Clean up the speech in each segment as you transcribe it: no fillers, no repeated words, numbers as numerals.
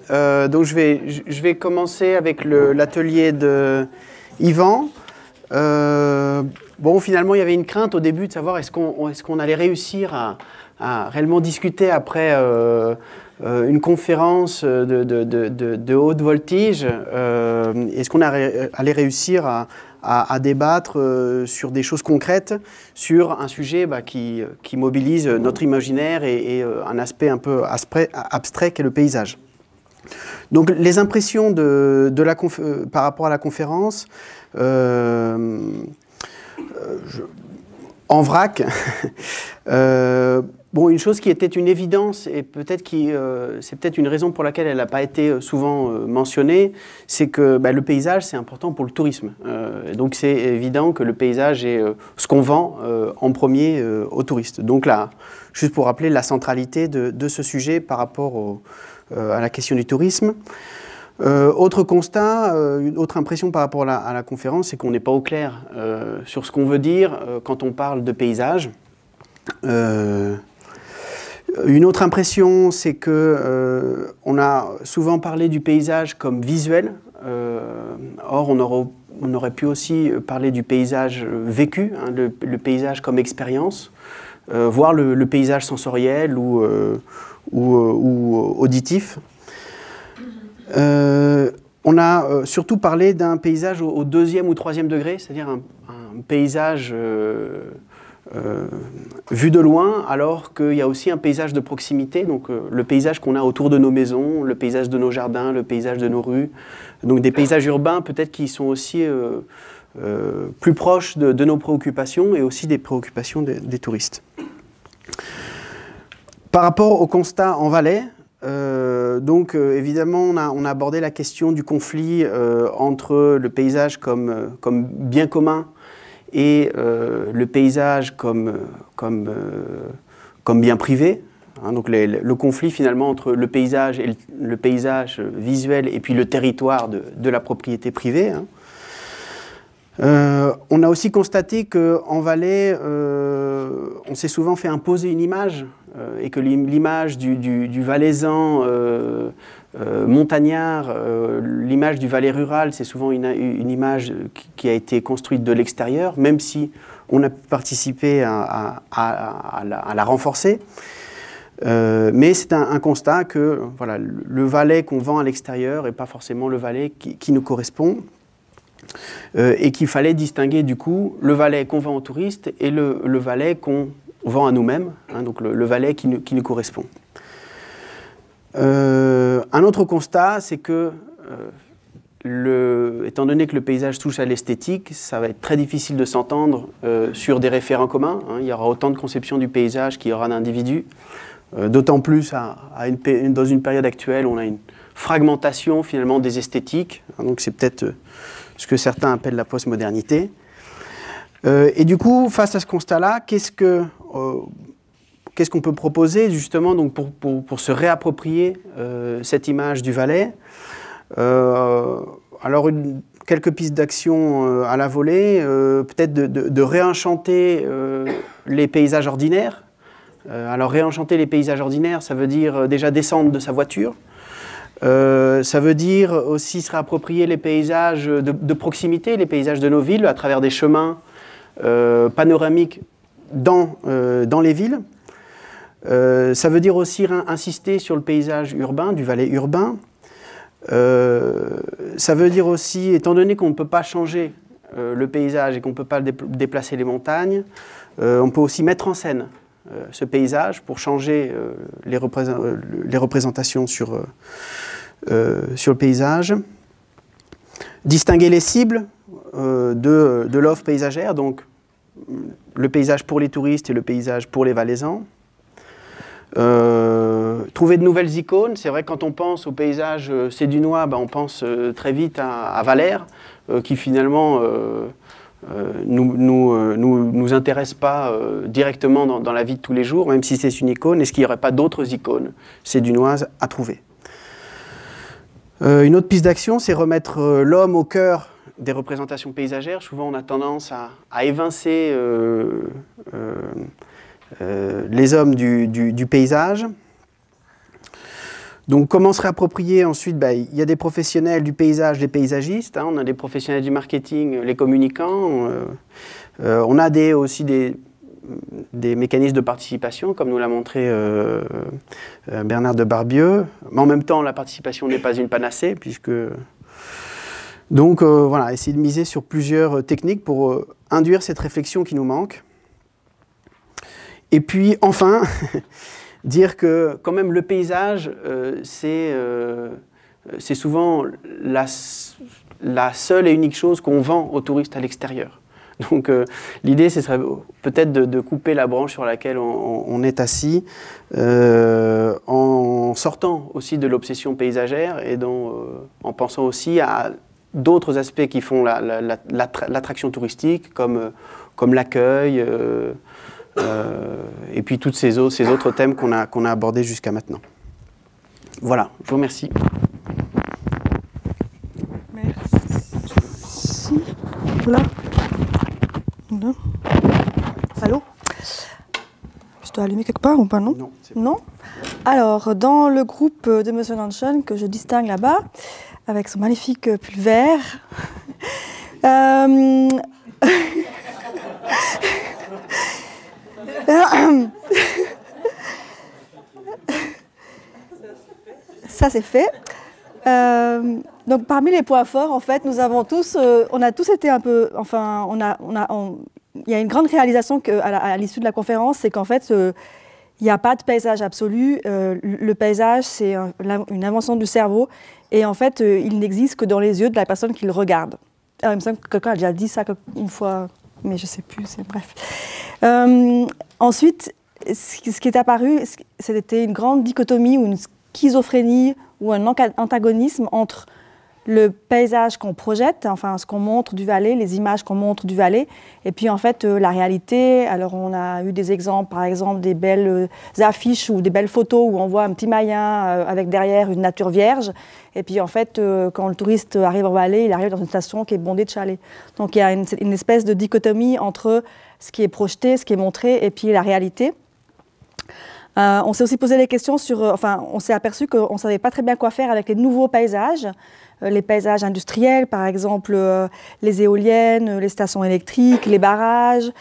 Donc je vais commencer avec l'atelier de Yvan. Bon, finalement, il y avait une crainte au début de savoir est-ce qu'on allait réussir à réellement discuter après une conférence de haute voltige. Est-ce qu'on allait réussir à débattre sur des choses concrètes, sur un sujet qui mobilise notre imaginaire et un aspect un peu abstrait qu'est le paysage. Donc les impressions par rapport à la conférence, en vrac, bon, une chose qui était une évidence et c'est peut-être une raison pour laquelle elle n'a pas été souvent mentionnée, c'est que le paysage c'est important pour le tourisme. Donc c'est évident que le paysage est ce qu'on vend en premier aux touristes. Donc là, juste pour rappeler la centralité de ce sujet par rapport à la question du tourisme. Autre constat, une autre impression par rapport à la conférence, c'est qu'on n'est pas au clair sur ce qu'on veut dire quand on parle de paysage. Une autre impression, c'est que on a souvent parlé du paysage comme visuel. Or, on aurait pu aussi parler du paysage vécu, hein, le paysage comme expérience, voire le paysage sensoriel ou auditif. On a surtout parlé d'un paysage au deuxième ou troisième degré, c'est-à-dire un paysage vu de loin, alors qu'il y a aussi un paysage de proximité, donc le paysage qu'on a autour de nos maisons, le paysage de nos jardins, le paysage de nos rues, donc des paysages urbains peut-être qui sont aussi plus proches de nos préoccupations et aussi des préoccupations des touristes. Par rapport au constat en Valais, évidemment, on a abordé la question du conflit entre le paysage comme bien commun et le paysage comme bien privé. Hein, donc le conflit finalement entre le paysage visuel et puis le territoire de la propriété privée. Hein. On a aussi constaté qu'en Valais, on s'est souvent fait imposer une image et que l'image du Valaisan montagnard, l'image du Valais rural, c'est souvent une image qui a été construite de l'extérieur, même si on a participé à la renforcer. Mais c'est un constat que voilà, le Valais qu'on vend à l'extérieur n'est pas forcément le Valais qui nous correspond. Et qu'il fallait distinguer du coup le Valais qu'on vend aux touristes et le Valais qu'on vend à nous-mêmes, hein, donc le Valais qui nous correspond. Un autre constat, c'est que, étant donné que le paysage touche à l'esthétique, ça va être très difficile de s'entendre sur des référents communs. Hein, il y aura autant de conceptions du paysage qu'il y aura d'individus. D'autant plus dans une période actuelle, on a une fragmentation finalement des esthétiques. Hein, donc c'est peut-être ce que certains appellent la postmodernité. Et du coup, face à ce constat-là, qu'est-ce qu'on peut proposer justement donc pour se réapproprier cette image du Valais? Alors, quelques pistes d'action à la volée, peut-être de réenchanter les paysages ordinaires. Alors, réenchanter les paysages ordinaires, ça veut dire déjà descendre de sa voiture. Ça veut dire aussi se réapproprier les paysages de proximité, les paysages de nos villes, à travers des chemins panoramiques dans les villes. Ça veut dire aussi insister sur le paysage urbain, du Valais urbain. Ça veut dire aussi, étant donné qu'on ne peut pas changer le paysage et qu'on ne peut pas déplacer les montagnes, on peut aussi mettre en scène ce paysage pour changer les représentations sur le paysage. Distinguer les cibles de l'offre paysagère, donc le paysage pour les touristes et le paysage pour les Valaisans. Trouver de nouvelles icônes. C'est vrai que quand on pense au paysage sédunois, on pense très vite à Valère, qui finalement nous intéresse pas directement dans la vie de tous les jours, même si c'est une icône. Est-ce qu'il n'y aurait pas d'autres icônes sédunoises à trouver? Une autre piste d'action, c'est remettre l'homme au cœur des représentations paysagères. Souvent, on a tendance à évincer les hommes du paysage. Donc, comment se réapproprier ensuite? Il y a des professionnels du paysage, des paysagistes, hein, on a des professionnels du marketing, les communicants, on a aussi des mécanismes de participation, comme nous l'a montré Bernard de Barbieux. Mais en même temps, la participation n'est pas une panacée, puisque... Donc, voilà, essayer de miser sur plusieurs techniques pour induire cette réflexion qui nous manque. Et puis, enfin... dire que quand même le paysage, c'est souvent la seule et unique chose qu'on vend aux touristes à l'extérieur. Donc l'idée, ce serait peut-être de couper la branche sur laquelle on est assis, en sortant aussi de l'obsession paysagère et en pensant aussi à d'autres aspects qui font l'attraction touristique, comme l'accueil, et puis tous ces autres thèmes qu'on a abordés jusqu'à maintenant. Voilà, je vous remercie. Merci. Voilà. Allô? Je dois allumer quelque part ou pas, non? Non. Alors, dans le groupe de Monsieur Nanchen, que je distingue là-bas, avec son magnifique pull vert, ça c'est fait. Donc parmi les points forts, en fait, nous avons tous, on a tous été un peu, enfin, il y a une grande réalisation à l'issue de la conférence, c'est qu'en fait, il n'y a pas de paysage absolu. Le paysage, c'est une invention du cerveau, et en fait, il n'existe que dans les yeux de la personne qui le regarde. Alors, il me semble que quelqu'un a déjà dit ça une fois, mais je ne sais plus. Bref. Ensuite, ce qui est apparu, c'était une grande dichotomie ou une schizophrénie ou un antagonisme entre le paysage qu'on projette, enfin ce qu'on montre du Valais, les images qu'on montre du Valais, et puis en fait la réalité. Alors on a eu des exemples, par exemple des belles affiches ou des belles photos où on voit un petit Mayen avec derrière une nature vierge, et puis en fait quand le touriste arrive au Valais, il arrive dans une station qui est bondée de chalets. Donc il y a une espèce de dichotomie entre ce qui est projeté, ce qui est montré, et puis la réalité. On s'est aussi posé des questions sur, on s'est aperçu qu'on ne savait pas très bien quoi faire avec les nouveaux paysages, les paysages industriels, par exemple les éoliennes, les stations électriques, les barrages.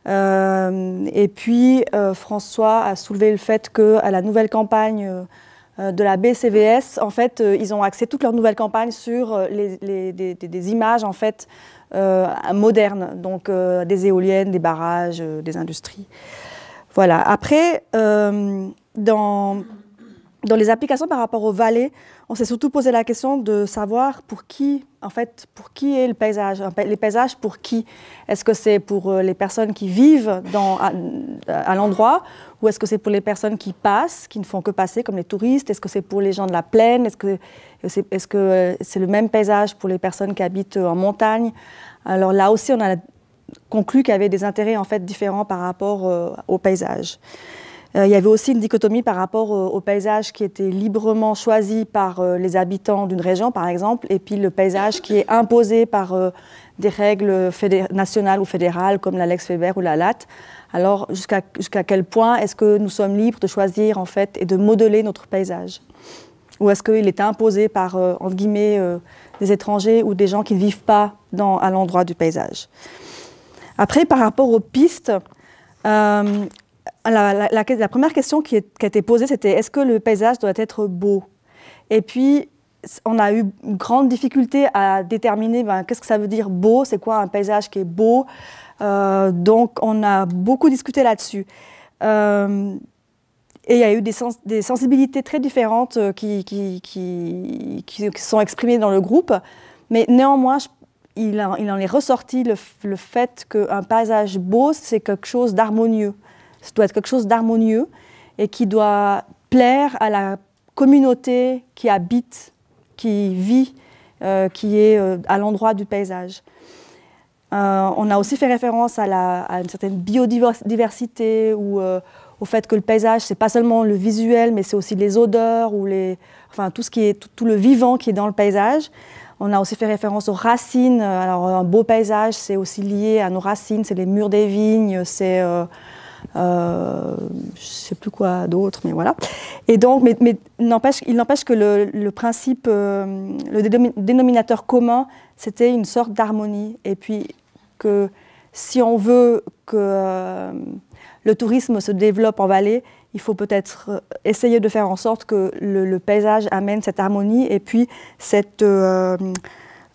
Et puis François a soulevé le fait qu'à la nouvelle campagne de la BCVS, en fait, ils ont axé toute leur nouvelle campagne sur des images en fait modernes, donc des éoliennes, des barrages, des industries. Voilà. Après, dans les applications par rapport au Valais, on s'est surtout posé la question de savoir pour qui est le paysage. Les paysages pour qui? Est-ce que c'est pour les personnes qui vivent à l'endroit, ou est-ce que c'est pour les personnes qui passent, qui ne font que passer, comme les touristes? Est-ce que c'est pour les gens de la plaine? Est-ce que c'est le même paysage pour les personnes qui habitent en montagne? Alors là aussi, on a conclu qu'il y avait des intérêts en fait différents par rapport au paysage. Il y avait aussi une dichotomie par rapport au paysage qui était librement choisi par les habitants d'une région, par exemple, et puis le paysage qui est imposé par des règles nationales ou fédérales, comme la Lex Weber ou la LAT. Alors, jusqu'à quel point est-ce que nous sommes libres de choisir, en fait, et de modeler notre paysage? Ou est-ce qu'il est imposé par, entre guillemets, des étrangers ou des gens qui ne vivent pas à l'endroit du paysage? Après, par rapport aux pistes, la première question qui a été posée, c'était est-ce que le paysage doit être beau? Et puis, on a eu une grande difficulté à déterminer qu'est-ce que ça veut dire beau, c'est quoi un paysage qui est beau. Donc, on a beaucoup discuté là-dessus. Et il y a eu des sensibilités très différentes qui sont exprimées dans le groupe. Mais néanmoins, il en est ressorti le fait qu'un paysage beau, c'est quelque chose d'harmonieux. Ça doit être quelque chose d'harmonieux et qui doit plaire à la communauté qui habite, qui vit, qui est à l'endroit du paysage. On a aussi fait référence à une certaine biodiversité ou au fait que le paysage, c'est pas seulement le visuel, mais c'est aussi les odeurs ou tout le vivant qui est dans le paysage. On a aussi fait référence aux racines. Alors, un beau paysage, c'est aussi lié à nos racines, c'est les murs des vignes, c'est je ne sais plus quoi d'autre, mais voilà. Et donc, mais il n'empêche que le principe, le dénominateur commun, c'était une sorte d'harmonie. Et puis que si on veut que le tourisme se développe en vallée, il faut peut-être essayer de faire en sorte que le paysage amène cette harmonie et puis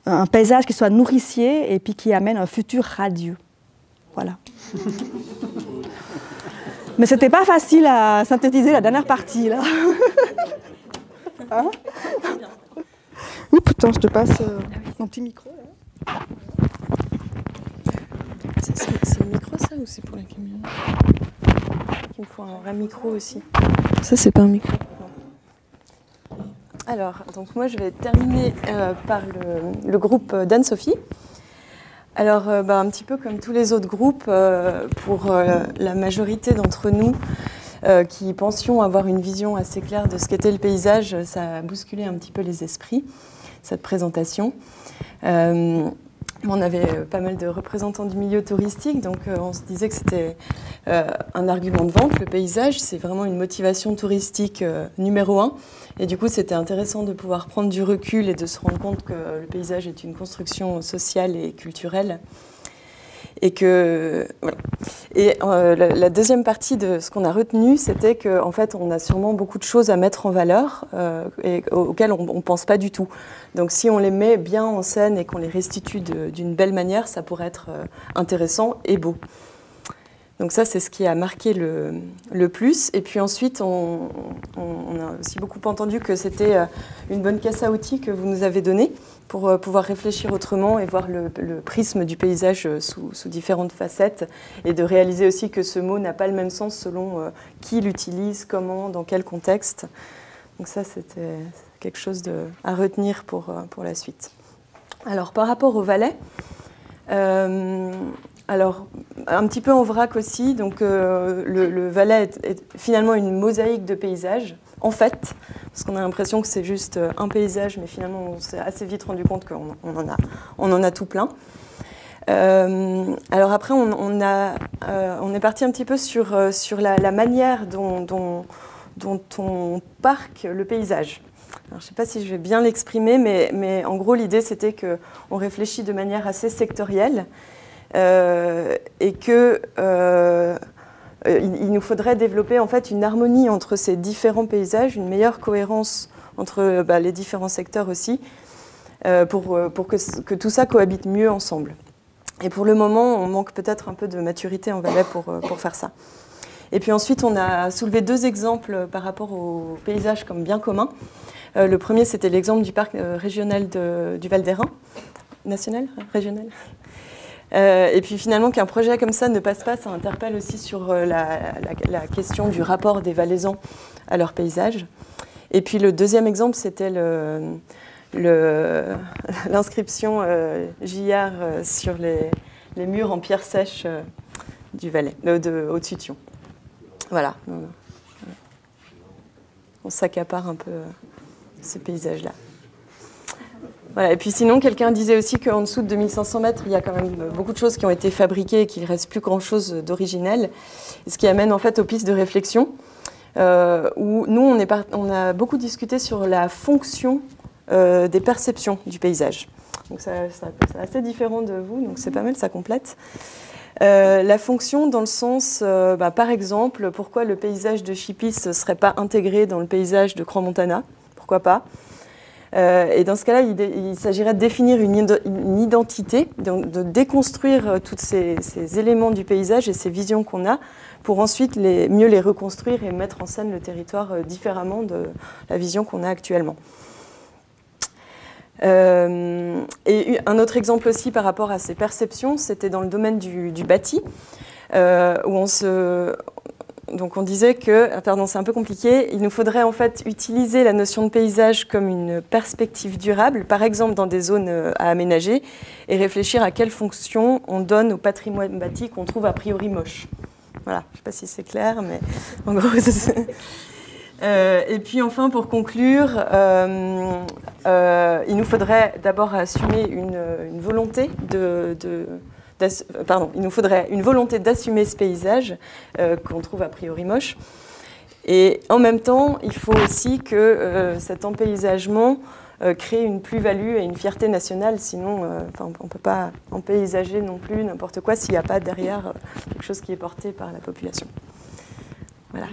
un paysage qui soit nourricier et puis qui amène un futur radieux. Voilà. Mais c'était pas facile à synthétiser la dernière partie, là. Hein? Oups, putain, je te passe mon petit micro, là. C'est le micro, ça, ou c'est pour la caméra? Il me faut un vrai micro aussi. Ça, c'est pas un micro. Alors, donc moi, je vais terminer par le groupe d'Anne-Sophie. Alors, un petit peu comme tous les autres groupes, pour la majorité d'entre nous qui pensions avoir une vision assez claire de ce qu'était le paysage, ça a bousculé un petit peu les esprits, cette présentation. On avait pas mal de représentants du milieu touristique, donc on se disait que c'était un argument de vente. Le paysage, c'est vraiment une motivation touristique numéro 1. Et du coup, c'était intéressant de pouvoir prendre du recul et de se rendre compte que le paysage est une construction sociale et culturelle. Et que, voilà. Et la deuxième partie de ce qu'on a retenu, c'était qu'en fait, on a sûrement beaucoup de choses à mettre en valeur et auxquelles on ne pense pas du tout. Donc, si on les met bien en scène et qu'on les restitue d'une belle manière, ça pourrait être intéressant et beau. Donc ça, c'est ce qui a marqué le plus. Et puis ensuite, on a aussi beaucoup entendu que c'était une bonne caisse à outils que vous nous avez donnée pour pouvoir réfléchir autrement et voir le prisme du paysage sous différentes facettes et de réaliser aussi que ce mot n'a pas le même sens selon qui l'utilise, comment, dans quel contexte. Donc ça, c'était quelque chose à retenir pour la suite. Alors, par rapport au Valais, alors, un petit peu en vrac aussi, donc le Valais est finalement une mosaïque de paysages, en fait, parce qu'on a l'impression que c'est juste un paysage, mais finalement on s'est assez vite rendu compte qu'on en a tout plein. Alors après, on est parti un petit peu sur la manière dont on parque le paysage. Alors, je ne sais pas si je vais bien l'exprimer, mais en gros l'idée c'était qu'on réfléchit de manière assez sectorielle. Et que il nous faudrait développer en fait une harmonie entre ces différents paysages, une meilleure cohérence entre les différents secteurs aussi, pour que tout ça cohabite mieux ensemble. Et pour le moment, on manque peut-être un peu de maturité en Valais pour faire ça. Et puis ensuite, on a soulevé 2 exemples par rapport aux paysages comme bien communs. Le premier, c'était l'exemple du parc régional du Val d'Airain, national, régional. Et puis finalement, qu'un projet comme ça ne passe pas, ça interpelle aussi sur la question du rapport des Valaisans à leur paysage. Et puis le deuxième exemple, c'était l'inscription JR sur les murs en pierre sèche du Valais, au-dessus de Thion. Voilà. On s'accapare un peu ce paysage-là. Voilà. Et puis sinon, quelqu'un disait aussi qu'en dessous de 2500 mètres, il y a quand même beaucoup de choses qui ont été fabriquées et qu'il ne reste plus grand-chose d'originel. Ce qui amène en fait aux pistes de réflexion, où nous, on a beaucoup discuté sur la fonction des perceptions du paysage. Donc c'est assez différent de vous, donc c'est pas mal, ça complète. La fonction dans le sens, par exemple, pourquoi le paysage de Chipis ne serait pas intégré dans le paysage de Crans-Montana? Pourquoi pas? Et dans ce cas-là, il s'agirait de définir une identité, de déconstruire tous ces éléments du paysage et ces visions qu'on a, pour ensuite mieux les reconstruire et mettre en scène le territoire différemment de la vision qu'on a actuellement. Et un autre exemple aussi par rapport à ces perceptions, c'était dans le domaine du bâti, où donc on disait que, pardon, c'est un peu compliqué, il nous faudrait en fait utiliser la notion de paysage comme une perspective durable, par exemple dans des zones à aménager, et réfléchir à quelle fonction on donne au patrimoine bâti qu'on trouve a priori moche. Voilà, je ne sais pas si c'est clair, mais en gros, c'est... Et puis enfin, pour conclure, il nous faudrait d'abord assumer une volonté de il nous faudrait une volonté d'assumer ce paysage qu'on trouve a priori moche. Et en même temps, il faut aussi que cet empaysagement crée une plus-value et une fierté nationale, sinon on ne peut pas empaysager non plus n'importe quoi s'il n'y a pas derrière quelque chose qui est porté par la population. Voilà.